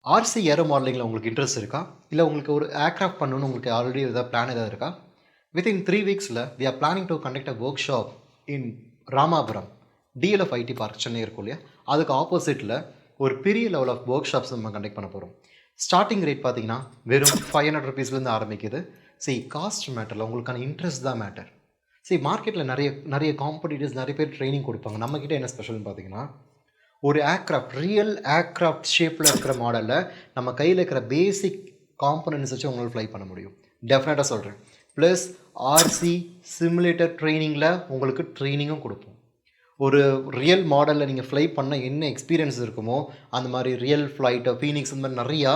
RC Aeromodelling உங்களுக்கு interest இருக்கா? இல்ல உங்களுக்கு ஒரு ஏர்கிராஃப்ட் பண்ணணும்னு உங்களுக்கு ஆல்ரெடி ஏதாவது பிளான் ஏதாவது இருக்கா? Within 3 வீக்ஸில் we are planning to conduct a workshop in Ramapuram DLF IT park Chennai இருக்கும் இல்லையா, அதுக்கு ஆப்போசிட்டில் ஒரு பெரிய லெவல் ஆஃப் ஒர்க் ஷாப்ஸ் நம்ம கண்டக்ட் பண்ண போகிறோம். ஸ்டார்டிங் ரேட் பார்த்தீங்கன்னா வெறும் 500 ருபீஸ்லேருந்து ஆரம்பிக்குது. காஸ்ட் மேட்டரில் உங்களுக்கான இன்ட்ரெஸ்ட் தான் மேட்டர். மார்க்கெட்டில் நிறைய காம்படிட்டர்ஸ் நிறைய பேர் ட்ரைனிங் கொடுப்பாங்க. நம்மக்கிட்ட என்ன ஸ்பெஷல்னு பார்த்தீங்கன்னா, ஒரு ஏர்க்ராஃப்ட் ரியல் ஏர்க்ராஃப்ட் ஷேப்பில் இருக்கிற மாடலில் நம்ம கையில் இருக்கிற பேசிக் காம்பனன்ட்ஸ் வச்சு உங்களால் ஃப்ளை பண்ண முடியும். டெஃபினட்டாக சொல்கிறேன். ப்ளஸ் RC சிமுலேட்டர் ட்ரைனிங்கில் உங்களுக்கு ட்ரைனிங்கும் கொடுப்போம். ஒரு ரியல் மாடலில் நீங்கள் ஃப்ளை பண்ண என்ன எக்ஸ்பீரியன்ஸ் இருக்குமோ அந்த மாதிரி ரியல் ஃப்ளைட்டு ஃபீனிக்ஸ் இந்த மாதிரி நிறையா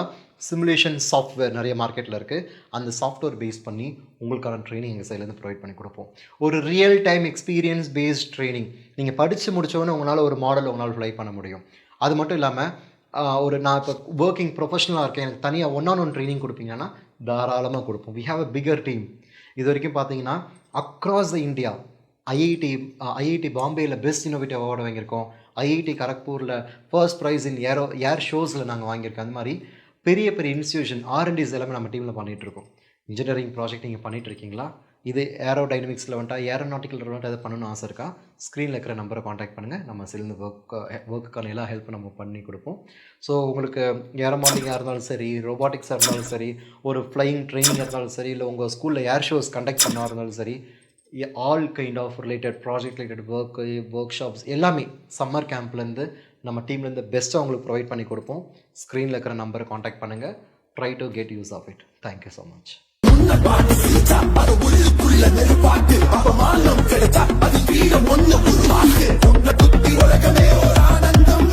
சிமுலேஷன் சாஃப்ட்வேர் நிறைய மார்க்கெட்டில் இருக்குது. அந்த சாஃப்ட்வேர் பேஸ் பண்ணி உங்களுக்கான ட்ரைனிங் எங்கள் சைட்லேருந்து ப்ரொவைட் பண்ணி கொடுப்போம். ஒரு real time experience paste training. நீங்கள் படித்து முடித்தோன்னே உங்களால் ஒரு மாடல் உங்களால் ஃப்ளை பண்ண முடியும். அது மட்டும் இல்லாமல் நான் இப்போ ஒர்க்கிங் ப்ரொஃபஷனலாக இருக்கேன், எனக்கு தனியாக ஒன் ட்ரைனிங் கொடுப்பீங்கன்னா தாராளமாக கொடுப்போம். We have a bigger team. இது வரைக்கும் பார்த்தீங்கன்னா அக்ராஸ் த இந்தியா ஐஐடி பாம்பேயில் பெஸ்ட் இன்னோவேட்டிவ் அவார்டு வாங்கியிருக்கோம். ஐஐடி கரக்பூரில் ஃபர்ஸ்ட் ப்ரைஸ் இன் ஏர் ஷோஸில் நாங்கள் வாங்கியிருக்கோம். அந்த மாதிரி பெரிய இன்ஸ்டியூஷன் R&Ds எல்லாமே நம்ம டீமில் பண்ணிகிட்ருக்கோம். இன்ஜினியரிங் ப்ராஜெக்ட் நீங்கள் பண்ணிகிட்ருக்கீங்களா? இது ஏரோடைனமிக்ஸில் ஏரோநாட்டிக்கல் எதை பண்ணணும்னு ஆசை இருக்கா? ஸ்க்ரீனில் இருக்கிற நம்பரை காண்டாக்ட் பண்ணுங்கள். நம்ம சேர்ந்து ஒர்க்குக்கான எல்லா ஹெல்ப்பும் நம்ம பண்ணி கொடுப்போம். ஸோ உங்களுக்கு ஏரோமாடலிங்காக இருந்தாலும் சரி, ரோபாட்டிக்ஸாக இருந்தாலும் சரி, ஒரு ஃப்ளையிங் ட்ரைனிங்காக இருந்தாலும் சரி, இல்லை உங்கள் ஸ்கூலில் ஏர் ஷோஸ் கண்டக்ட் பண்ணா இருந்தாலும் சரி, all kind of related project related workshops எல்லாமே சம்மர் கேம்ப்லேருந்து நம்ம டீம்லேருந்து பெஸ்ட்டாக உங்களுக்கு ப்ரொவைட் பண்ணி கொடுப்போம். ஸ்க்ரீனில் இருக்கிற நம்பரை காண்டாக்ட் பண்ணுங்கள். Try to get use of it. Thank you so much. கிடைச்சா அது வீரம் ஒண்ணு உருவாக்கு உன்னை குத்தி உலகமே ஒரு ஆனந்தம்